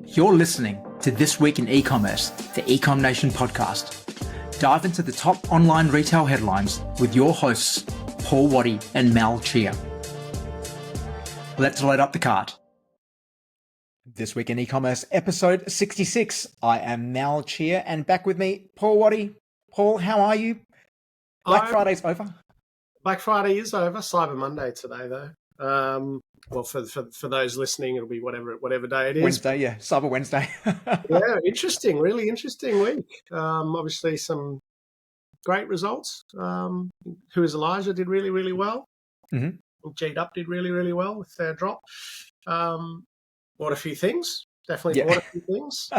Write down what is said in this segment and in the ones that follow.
You're listening to This Week in E-Commerce, the Ecom Nation podcast. Dive into the top online retail headlines with your hosts, Paul Waddy and Mal Chia. Let's load up the cart. This Week in E-Commerce, episode 66. I am Mal Chia, and back with me, Paul Waddy. Paul, how are you? Black Friday's over. Black Friday is over. Cyber Monday today, though. Well, for those listening, it'll be whatever day it is. Wednesday, yeah, Cyber Wednesday. Yeah, interesting, really interesting week. Obviously, some great results. Who is Elijah did really, really well. Mm-hmm. G'd Up did really, really well with their drop. Bought a few things. Definitely bought a few things.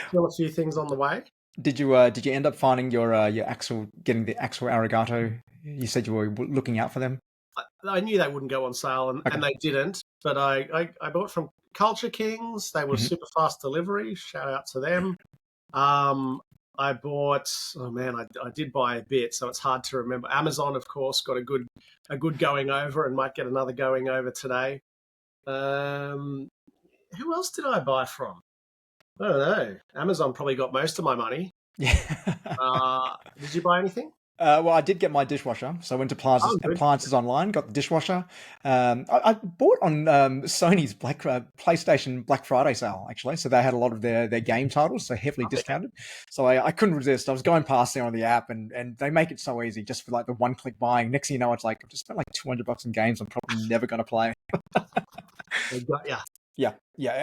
Still a few things on the way. Did you end up finding your Axel, getting the Axel Arigato? You said you were looking out for them. I knew they wouldn't go on sale, and they didn't. But I bought from Culture Kings. They were super fast delivery. Shout out to them. I bought. Oh man, I did buy a bit, so it's hard to remember. Amazon, of course, got a good going over, and might get another going over today. Who else did I buy from? I don't know. Amazon probably got most of my money. Yeah. Did you buy anything? Well, I did get my dishwasher, so I went to appliances online, got the dishwasher. I bought on Sony's PlayStation Black Friday sale, actually. So they had a lot of their game titles, so heavily discounted. So I couldn't resist. I was going past there on the app, and they make it so easy just for like the one-click buying. Next thing you know, it's like I've just spent like $200 in games I'm probably never going to play. Yeah.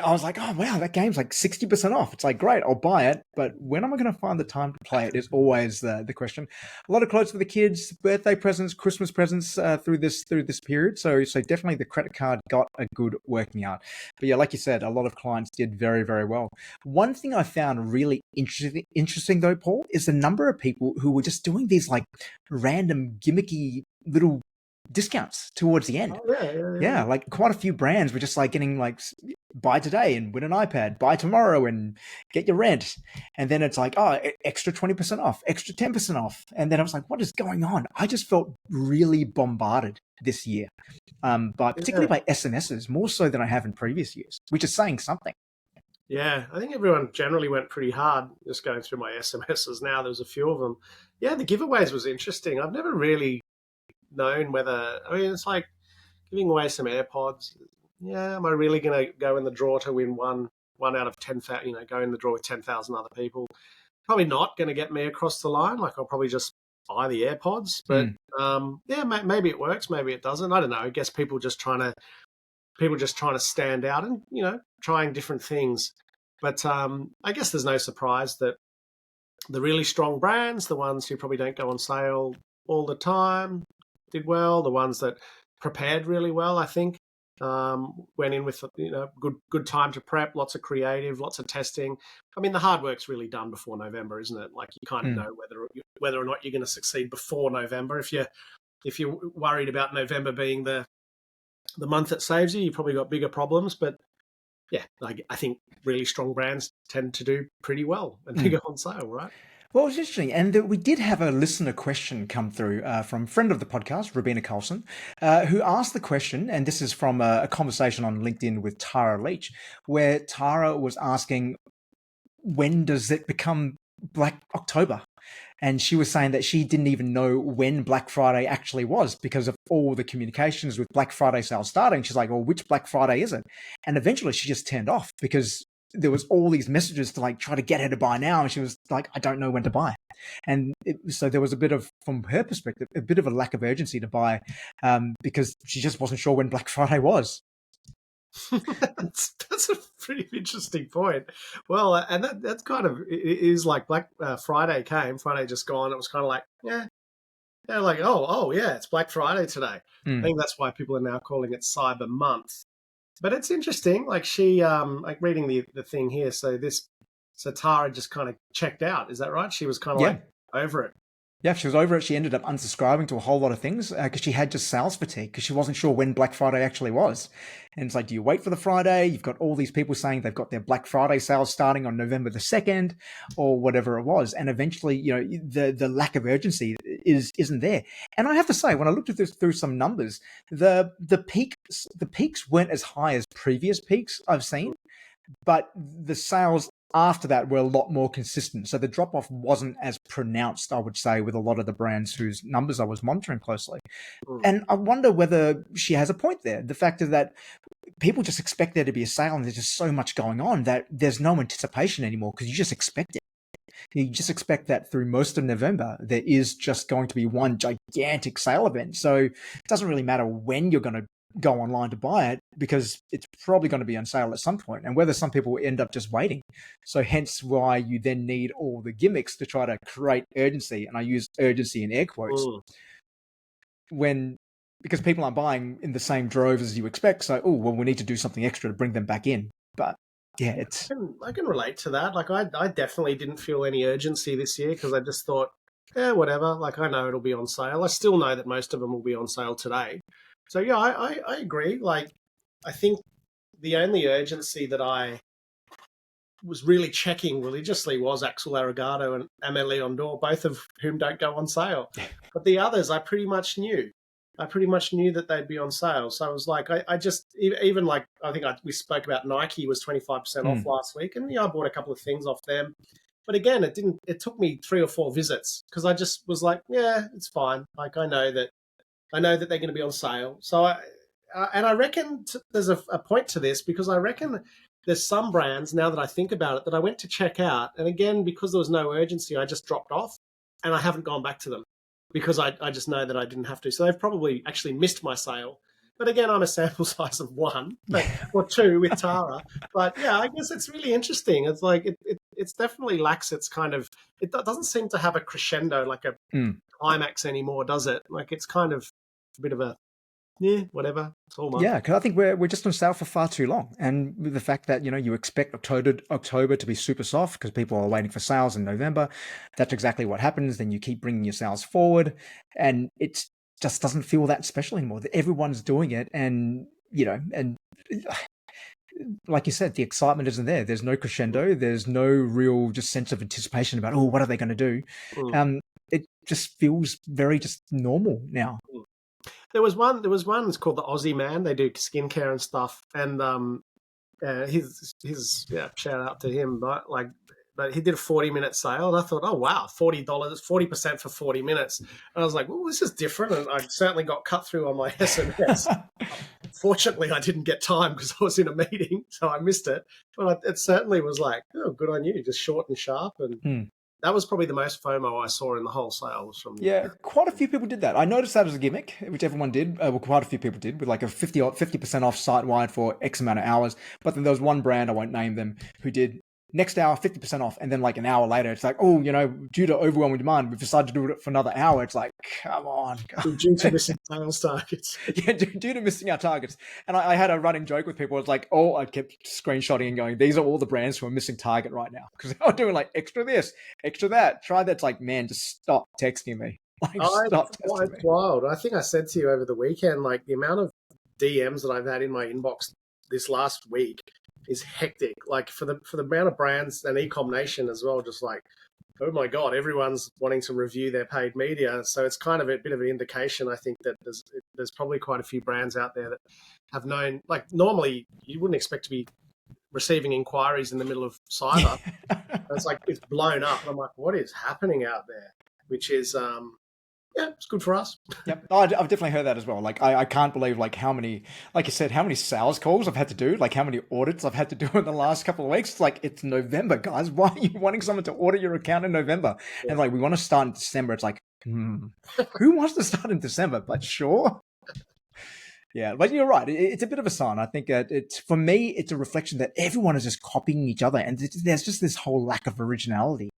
I was like, oh, wow, that game's like 60% off. It's like, great, I'll buy it. But when am I going to find the time to play it is always the question. A lot of clothes for the kids, birthday presents, Christmas presents through this period. So definitely the credit card got a good working out. But yeah, like you said, a lot of clients did very, very well. One thing I found really interesting though, Paul, is the number of people who were just doing these like random gimmicky little discounts towards the end. Yeah, like quite a few brands were just like getting like buy today and win an iPad, buy tomorrow and get your rent. And then it's like, oh, extra 20% off, extra 10% off. And then I was like, what is going on? I just felt really bombarded this year, particularly by SMSs, more so than I have in previous years, which is saying something. Yeah, I think everyone generally went pretty hard just going through my SMSs now. There's a few of them. Yeah, the giveaways was interesting. I've never really known whether, I mean, it's like giving away some AirPods. Yeah, am I really going to go in the draw to win one out of 10,000, go in the draw with 10,000 other people? Probably not going to get me across the line. Like I'll probably just buy the AirPods. But yeah, maybe it works, maybe it doesn't. I don't know. I guess people just trying to stand out and, trying different things. But I guess there's no surprise that the really strong brands, the ones who probably don't go on sale all the time, did well. The ones that prepared really well, I think, went in with good time to prep, lots of creative, lots of testing. I mean, the hard work's really done before November, isn't it? Like you kind of know whether or not you're going to succeed before November. If you're worried about November being the month that saves you, you've probably got bigger problems. But yeah, I think really strong brands tend to do pretty well when they go on sale, right? Well, it's interesting. And we did have a listener question come through from a friend of the podcast, Robina Carlson, who asked the question, and this is from a conversation on LinkedIn with Tara Leach, where Tara was asking, when does it become Black October? And she was saying that she didn't even know when Black Friday actually was because of all the communications with Black Friday sales starting. She's like, well, which Black Friday is it? And eventually she just turned off because there was all these messages to like try to get her to buy now. And she was like, I don't know when to buy. And so there was a bit of, from her perspective, a bit of a lack of urgency to buy because she just wasn't sure when Black Friday was. That's a pretty interesting point. Well, and that's kind of, it is like Black Friday just gone. It was kind of like, like, oh yeah, it's Black Friday today. I think that's why people are now calling it Cyber Month. But it's interesting, like she, like reading the thing here. So Tara just kind of checked out. Is that right? She was kind of like over it. Yeah, she was over it. She ended up unsubscribing to a whole lot of things because she had just sales fatigue because she wasn't sure when Black Friday actually was. And it's like, do you wait for the Friday? You've got all these people saying they've got their Black Friday sales starting on November the 2nd or whatever it was. And eventually, the lack of urgency isn't there. And I have to say, when I looked at this through some numbers, the peaks weren't as high as previous peaks I've seen. but the sales after that were a lot more consistent. So the drop off wasn't as pronounced, I would say, with a lot of the brands whose numbers I was monitoring closely. And I wonder whether she has a point there. The fact is that people just expect there to be a sale and there's just so much going on that there's no anticipation anymore because you just expect it. You just expect that through most of November, there is just going to be one gigantic sale event. So it doesn't really matter when you're going to go online to buy it because it's probably going to be on sale at some point, and whether some people end up just waiting. So hence why you then need all the gimmicks to try to create urgency. And I use urgency in air quotes because people aren't buying in the same droves as you expect. So, we need to do something extra to bring them back in. But yeah, I can relate to that. Like I definitely didn't feel any urgency this year because I just thought, yeah, whatever. Like I know it'll be on sale. I still know that most of them will be on sale today. So yeah, I agree. Like I think the only urgency that I was really checking religiously was Axel Arigato and Amélie Ondor, both of whom don't go on sale. But the others I pretty much knew. I pretty much knew that they'd be on sale. So I was like, I just, even like, I think we spoke about Nike was 25% off last week. And yeah, I bought a couple of things off them. But again, it took me 3 or 4 visits because I just was like, yeah, it's fine. Like I know that they're going to be on sale. So I reckon there's a point to this because I reckon there's some brands now that I think about it that I went to check out. And again, because there was no urgency, I just dropped off and I haven't gone back to them because I just know that I didn't have to. So they've probably actually missed my sale. But again, I'm a sample size of 1 or 2 with Tara. But yeah, I guess it's really interesting. It's like it's definitely lacks its kind of, it doesn't seem to have a crescendo like a climax anymore, does it? Like it's kind of a bit of a, yeah, whatever. It's all yeah, because I think we're just on sale for far too long, and with the fact that you expect October to be super soft because people are waiting for sales in November, that's exactly what happens. Then you keep bringing your sales forward, and it just doesn't feel that special anymore. That everyone's doing it, and like you said, the excitement isn't there. There's no crescendo. There's no real just sense of anticipation about what are they going to do. It just feels very just normal now. There was one. It's called the Aussie Man. They do skincare and stuff, and his shout out to him. But he did a 40-minute sale, and I thought, oh wow, $40, 40% for 40 minutes. And I was like, well, this is different, and I certainly got cut through on my SMS. Fortunately, I didn't get time because I was in a meeting, so I missed it. But it certainly was like, oh, good on you, just short and sharp, and. That was probably the most FOMO I saw in the whole sale. Quite a few people did that. I noticed that as a gimmick, which everyone did. Quite a few people did, with like a 50% off site-wide for X amount of hours. But then there was one brand, I won't name them, who did next hour 50% off, and then like an hour later, it's like, due to overwhelming demand, we've decided to do it for another hour. It's like, come on, due to missing sales targets. Yeah, due to missing our targets. And I had a running joke with people. It's like, I kept screenshotting and going, these are all the brands who are missing target right now because they're doing like extra this, extra that. Try that. It's like, man, just stop texting me. It's wild. I think I said to you over the weekend, like the amount of DMs that I've had in my inbox this last week is hectic. Like for the amount of brands and eCom Nation as well, just like, oh my God, everyone's wanting to review their paid media. So it's kind of a bit of an indication, I think, that there's probably quite a few brands out there that have known, like normally you wouldn't expect to be receiving inquiries in the middle of cyber. It's like, it's blown up. And I'm like, what is happening out there? Which is, it's good for us. Yep. I've definitely heard that as well. Like, I can't believe like how many, like you said, how many sales calls I've had to do, like how many audits I've had to do in the last couple of weeks. It's like, it's November, guys. Why are you wanting someone to audit your account in November? Yeah. And like, we want to start in December. It's like, who wants to start in December? But sure. Yeah, but you're right. It's a bit of a sign. I think for me, it's a reflection that everyone is just copying each other, and there's just this whole lack of originality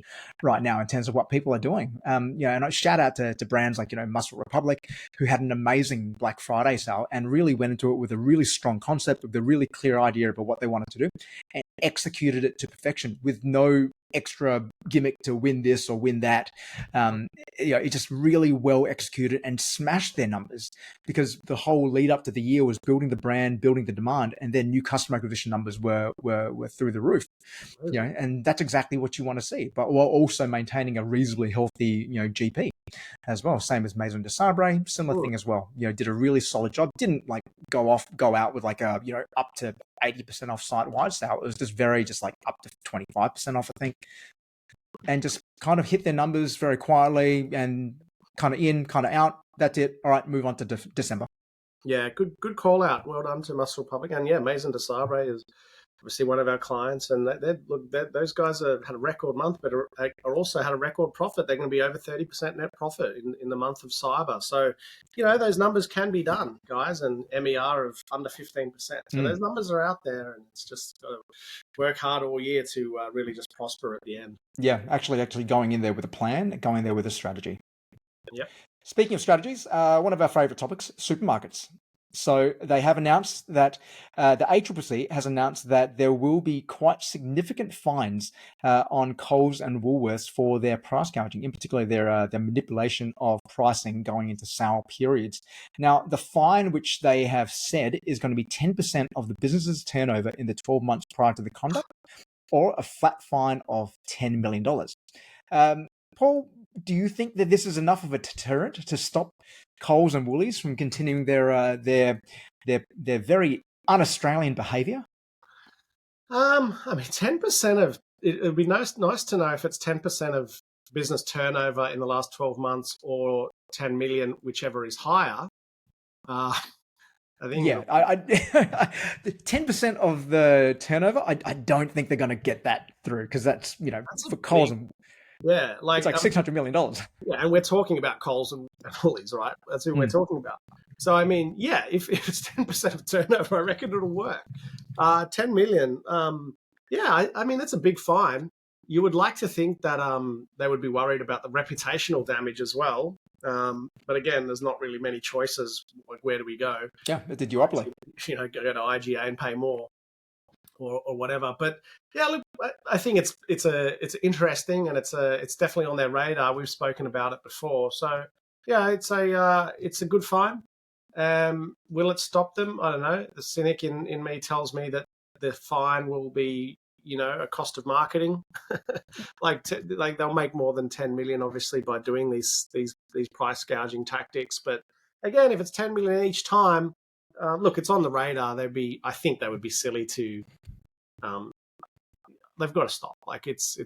right now in terms of what people are doing. And I shout out to brands like Muscle Republic, who had an amazing Black Friday sale and really went into it with a really strong concept, with a really clear idea about what they wanted to do, and executed it to perfection with no extra gimmick to win this or win that. It just really well executed and smashed their numbers, because the whole lead up to the year was building the brand, building the demand, and then new customer acquisition numbers were through the roof. And that's exactly what you want to see, but while also maintaining a reasonably healthy GP as well. Same as Maison de Sabre, similar thing as well. Did a really solid job. Didn't like go out with like a up to 80% off site wide sale. It was just like up to 25% off, I think, and just kind of hit their numbers very quietly and kind of in, kind of out. That's it. All right, move on to December. Yeah, good call out. Well done to Muscle Republic. And yeah, Maison de Sabre is obviously one of our clients, and those guys had a record month, but are also had a record profit. They're going to be over 30% net profit in the month of cyber. So, those numbers can be done, guys, and MER of under 15%. So those numbers are out there, and it's just got to work hard all year to really just prosper at the end. Yeah, actually going in there with a plan, going there with a strategy. Yep. Speaking of strategies, one of our favorite topics, supermarkets. So they have announced that the ACCC has announced that there will be quite significant fines on Coles and Woolworths for their price gouging, in particular their manipulation of pricing going into sale periods. Now, the fine, which they have said is going to be 10% of the business's turnover in the 12 months prior to the conduct, or a flat fine of $10 million. Paul, do you think that this is enough of a deterrent to stop Coles and Woolies from continuing their very un-Australian behaviour? I mean, 10% of it would be nice to know if it's 10% of business turnover in the last 12 months or 10 million, whichever is higher. I think 10% of the turnover. I don't think they're going to get that through, because that's for Coles and it's like $600 million. Yeah, and we're talking about Coles and Woolies, right? That's who we're talking about. So I mean, yeah, if it's 10% of turnover, I reckon it'll work. 10 million. I mean that's a big fine. You would like to think that they would be worried about the reputational damage as well. But again, there's not really many choices. Like, where do we go? Yeah, it's a duopoly. Go to IGA and pay more, or whatever. But yeah, look, I think it's interesting, and it's definitely on their radar. We've spoken about it before, so yeah, it's a good fine. Will it stop them? I don't know. The cynic in me tells me that the fine will be a cost of marketing. like they'll make more than 10 million obviously by doing these price gouging tactics. But again, if it's 10 million each time, look, it's on the radar. I think they would be silly to. They've got to stop. Like it's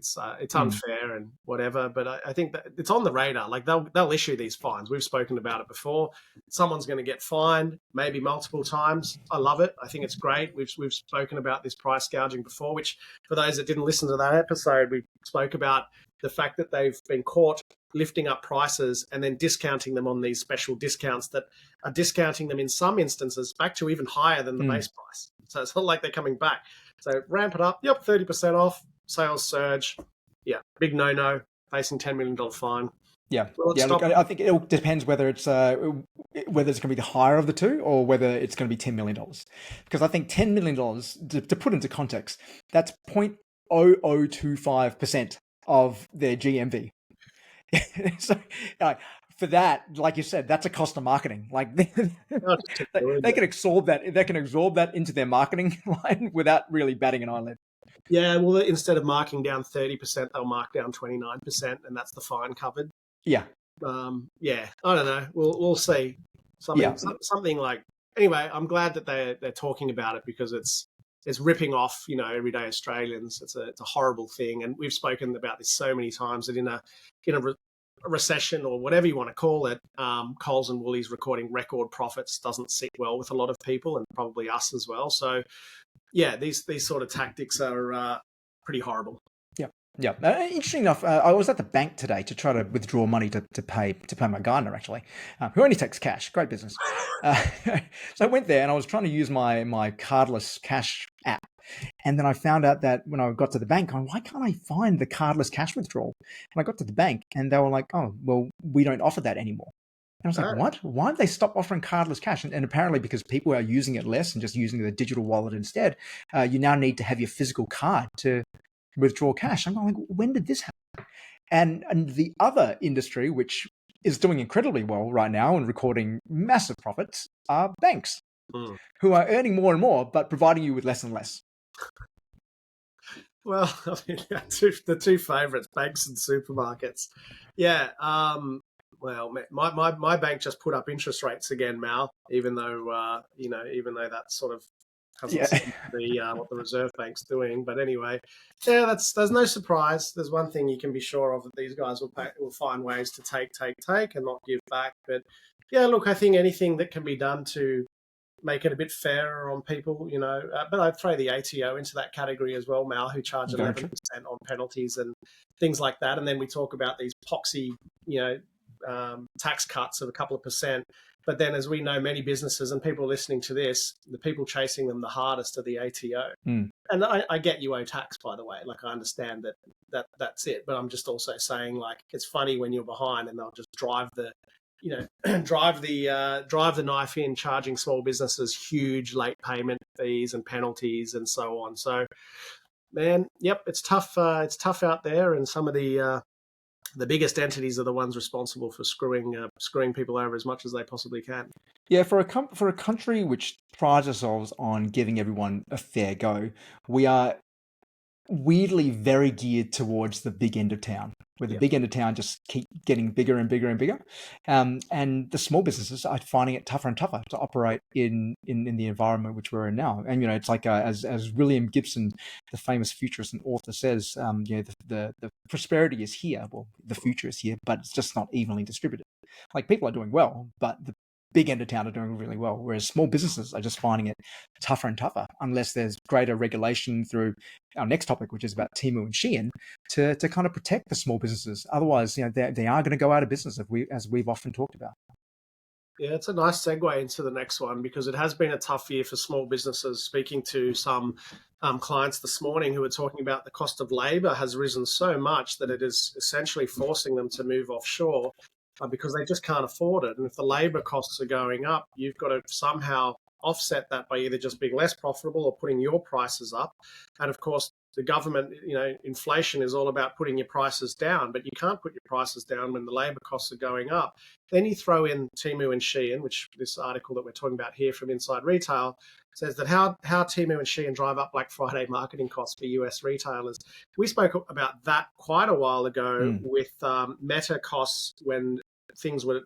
unfair and whatever. But I think that it's on the radar. Like they'll issue these fines. We've spoken about it before. Someone's going to get fined, maybe multiple times. I love it. I think it's great. We've spoken about this price gouging before. Which, for those that didn't listen to that episode, we spoke about the fact that they've been caught lifting up prices and then discounting them on these special discounts that are discounting them in some instances back to even higher than the base price. So it's not like they're coming back. So ramp it up. Yep, 30% off. Sales surge. Yeah, big no-no. Facing $10 million fine. Yeah, look, I think it all depends whether it's going to be the higher of the two, or whether it's going to be $10 million. Because I think $10 million, to put into context, that's 0.0025% of their GMV. So for that, like you said, that's a cost of marketing. Like they can absorb that. They can absorb that into their marketing line without really batting an eyelid. Yeah, well, instead of marking down 30%, they'll mark down 29%, and that's the fine covered. Yeah. I don't know. We'll see. Something like. Anyway, I'm glad that they're talking about it, because it's ripping off everyday Australians. It's a horrible thing, and we've spoken about this so many times that in a recession, or whatever you want to call it, Coles and Woolies recording record profits doesn't sit well with a lot of people, and probably us as well. So yeah, these sort of tactics are pretty horrible. Yeah. Interesting enough, I was at the bank today to try to withdraw money to pay my gardener, actually, who only takes cash. Great business. So I went there and I was trying to use my cardless cash app. And then I found out that when I got to the bank, why can't I find the cardless cash withdrawal? And I got to the bank and they were like, oh, well, we don't offer that anymore. And I was like, what? Why did they stop offering cardless cash? And apparently because people are using it less and just using the digital wallet instead, you now need to have your physical card to withdraw cash. I'm going, when did this happen? And the other industry, which is doing incredibly well right now and recording massive profits, are banks, who are earning more and more, but providing you with less and less. Well, I mean, the two favourites, banks and supermarkets. Yeah. Well, my bank just put up interest rates again, Mal. Even though even though that sort of hasn't seen what the Reserve Bank's doing. But anyway, yeah, there's no surprise. There's one thing you can be sure of, that these guys will find ways to take and not give back. But yeah, look, I think anything that can be done to make it a bit fairer on people, but I'd throw the ATO into that category as well, Mal, who charge 11% on penalties and things like that. And then we talk about these poxy, tax cuts of a couple of percent. But then, as we know, many businesses and people listening to this, the people chasing them the hardest are the ATO. And I get you owe tax, by the way. Like, I understand that's it. But I'm just also saying, like, it's funny when you're behind and they'll just drive the knife in, charging small businesses huge late payment fees and penalties and so on. So, man, yep, it's tough. It's tough out there, and some of the biggest entities are the ones responsible for screwing people over as much as they possibly can. Yeah, for a country which prides ourselves on giving everyone a fair go, we are weirdly very geared towards the big end of town, where the big end of town just keep getting bigger and bigger and bigger. And the small businesses are finding it tougher and tougher to operate in the environment which we're in now. And, it's like, as William Gibson, the famous futurist and author, says, the prosperity is here. Well, the future is here, but it's just not evenly distributed. Like, people are doing well, but the big end of town are doing really well, whereas small businesses are just finding it tougher and tougher, unless there's greater regulation through our next topic, which is about Temu and Shein, to kind of protect the small businesses. Otherwise, they are going to go out of business, as we've often talked about. Yeah, it's a nice segue into the next one, because it has been a tough year for small businesses. Speaking to some clients this morning who are talking about the cost of labour has risen so much that it is essentially forcing them to move offshore, because they just can't afford it. And if the labour costs are going up, you've got to somehow offset that by either just being less profitable or putting your prices up. And of course, the government, inflation is all about putting your prices down, but you can't put your prices down when the labour costs are going up. Then you throw in Temu and Shein, which this article that we're talking about here from Inside Retail says that how Temu and Shein drive up Black Friday marketing costs for US retailers. We spoke about that quite a while ago with Meta costs, when things were,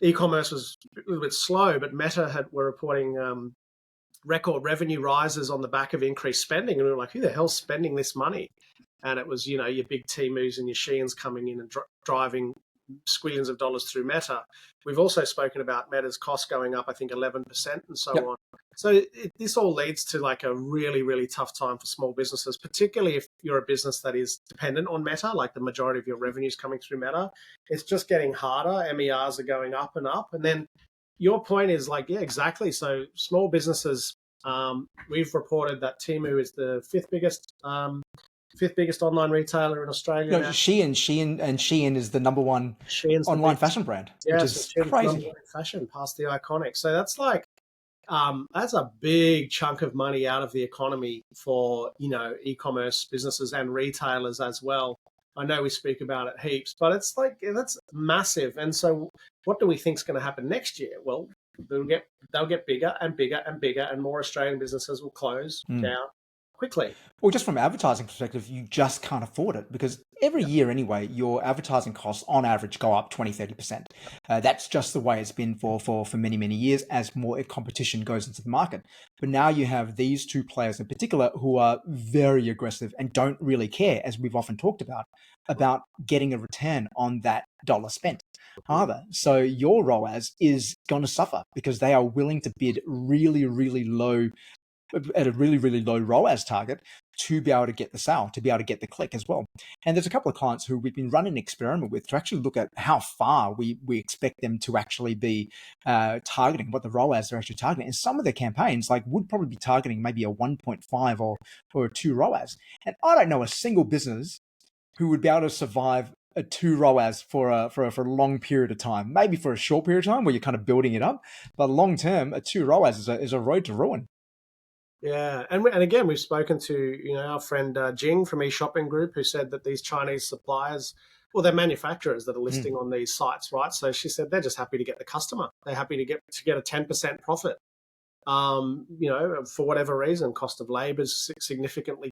e-commerce was a little bit slow, but Meta were reporting record revenue rises on the back of increased spending. And we were like, who the hell's spending this money? And it was, your big Temus and your Sheins coming in and driving squillions of dollars through Meta. We've also spoken about Meta's costs going up, I think 11% and so on. So this all leads to like a really, really tough time for small businesses, particularly if you're a business that is dependent on Meta, like the majority of your revenues coming through Meta. It's just getting harder. MERs are going up and up. And then your point is like, yeah, exactly. So small businesses, we've reported that Temu is the fifth biggest online retailer in Australia. No, Shein is the number one online fashion brand, which is crazy. Fashion past the Iconic. So that's like, that's a big chunk of money out of the economy for, e-commerce businesses and retailers as well. I know we speak about it heaps, but it's like, that's massive. And so what do we think is going to happen next year? Well, they'll get bigger and bigger and bigger, and more Australian businesses will close down quickly. Well, just from an advertising perspective, you just can't afford it, because every year anyway, your advertising costs on average go up 20-30%. That's just the way it's been for many, many years as more competition goes into the market. But now you have these two players in particular who are very aggressive and don't really care, as we've often talked about getting a return on that dollar spent. Either. So your ROAS is going to suffer, because they are willing to bid really, really low, at a really, really low ROAS target, to be able to get the sale, to be able to get the click as well. And there's a couple of clients who we've been running an experiment with to actually look at how far we expect them to actually be targeting, what the ROAS are actually targeting. And some of their campaigns would probably be targeting maybe a 1.5 or a 2 ROAS. And I don't know a single business who would be able to survive a 2 ROAS for a long period of time. Maybe for a short period of time where you're kind of building it up, but long term, a 2 ROAS is a road to ruin. Yeah, and again, we've spoken to our friend Jing from eShopping Group, who said that these Chinese suppliers, well, they're manufacturers that are Mm, listing on these sites, right? So she said they're just happy to get the customer. They're happy to get a 10% profit. For whatever reason, cost of labor is significantly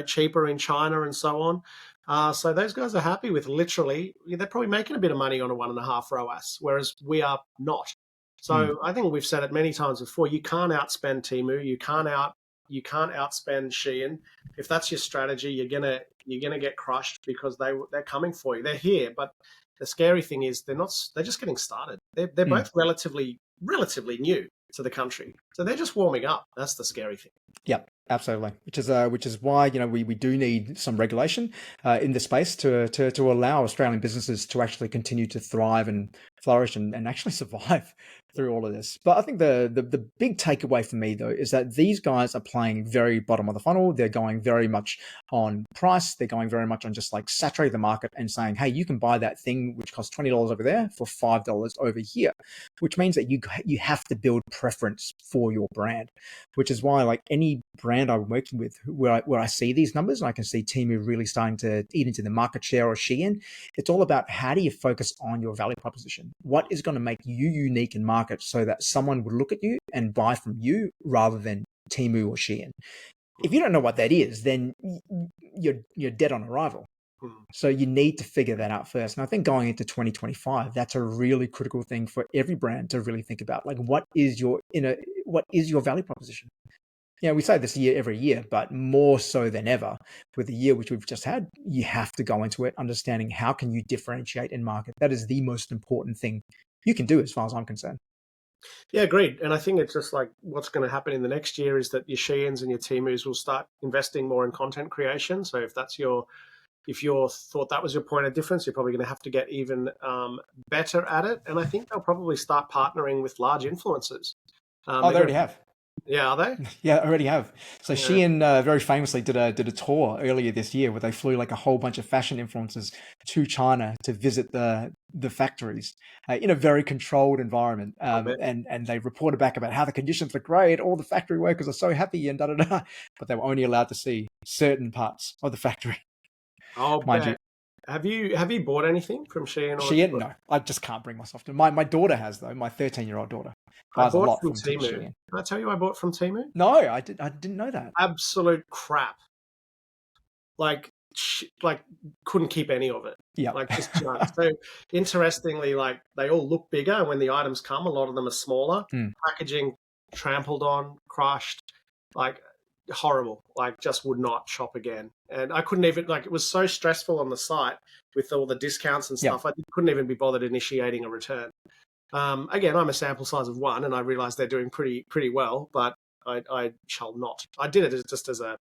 cheaper in China and so on. So those guys are happy with literally, they're probably making a bit of money on a 1.5 ROAS, whereas we are not. mm, So I think we've said it many times before. You can't outspend Temu. You can't outspend Shein. If that's your strategy, you're gonna get crushed because they're coming for you. They're here, but the scary thing is they're not. They're just getting started. They're mm. both relatively new to the country, so they're just warming up. That's the scary thing. Yep, absolutely. Which is why we do need some regulation in the space to allow Australian businesses to actually continue to thrive and flourish and actually survive through all of this. But I think the big takeaway for me though is that these guys are playing very bottom of the funnel. They're going very much on price. They're going very much on just like saturate the market and saying, hey, you can buy that thing which costs $20 over there for $5 over here, which means that you have to build preference for your brand, which is why like any brand I'm working with where I see these numbers and I can see Temu really starting to eat into the market share or Shein, it's all about how do you focus on your value proposition? What is going to make you unique in market so that someone would look at you and buy from you rather than Temu or Shein? If you don't know what that is, then you're dead on arrival. Hmm. So you need to figure that out first. And I think going into 2025, that's a really critical thing for every brand to really think about. Like, what is your value proposition? We say this every year, but more so than ever with the year which we've just had, you have to go into it understanding how can you differentiate in market. That is the most important thing you can do as far as I'm concerned. Yeah, agreed. And I think it's just like what's going to happen in the next year is that your Sheins and your Temus will start investing more in content creation. So if you thought that was your point of difference, you're probably going to have to get even better at it. And I think they'll probably start partnering with large influencers. Oh, They're they going already have. Yeah, are they? Yeah, I already have. So Yeah. Shein very famously did a tour earlier this year where they flew like a whole bunch of fashion influencers to China to visit the factories in a very controlled environment, I bet. and they reported back about how the conditions look great, all the factory workers are so happy, and da da da. But they were only allowed to see certain parts of the factory, I'll mind you. bet. Have you bought anything from Shein or Shein, no, I just can't bring myself to. My daughter has though. My 13-year-old daughter I buys a bought lot from from Temu. Shein. Can I tell you I bought from Temu? No, I didn't know that. Absolute crap. Like couldn't keep any of it. Yeah. Like just junk. So interestingly, like they all look bigger, and when the items come, a lot of them are smaller. Mm, Packaging trampled on, crushed, like horrible. Like just would not shop again. And I couldn't even like it was so stressful on the site with all the discounts and yeah. stuff. I couldn't even be bothered initiating a return. Again, I'm a sample size of one, and I realize they're doing pretty well, but I shall not. I did it just as a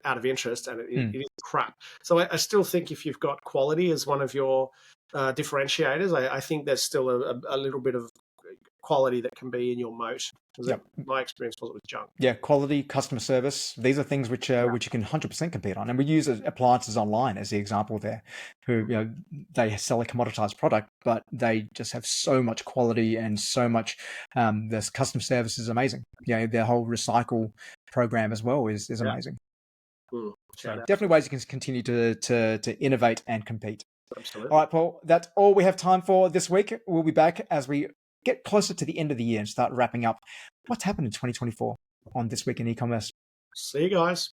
out of interest, and Mm. it is crap. So I still think if you've got quality as one of your differentiators, I think there's still a little bit of quality that can be in your moat. Because Yep. my experience was it was junk. Yeah, quality, customer service. These are things which you can 100% compete on. And we use appliances online as the example there, who they sell a commoditized product, but they just have so much quality and so much. This customer service is amazing. Their whole recycle program as well is Yeah. amazing. So Shout out. definitely ways you can continue to innovate and compete. Absolutely. All right, Paul, that's all we have time for this week. We'll be back as we get closer to the end of the year and start wrapping up what's happened in 2024 on This Week in E-commerce. See you guys.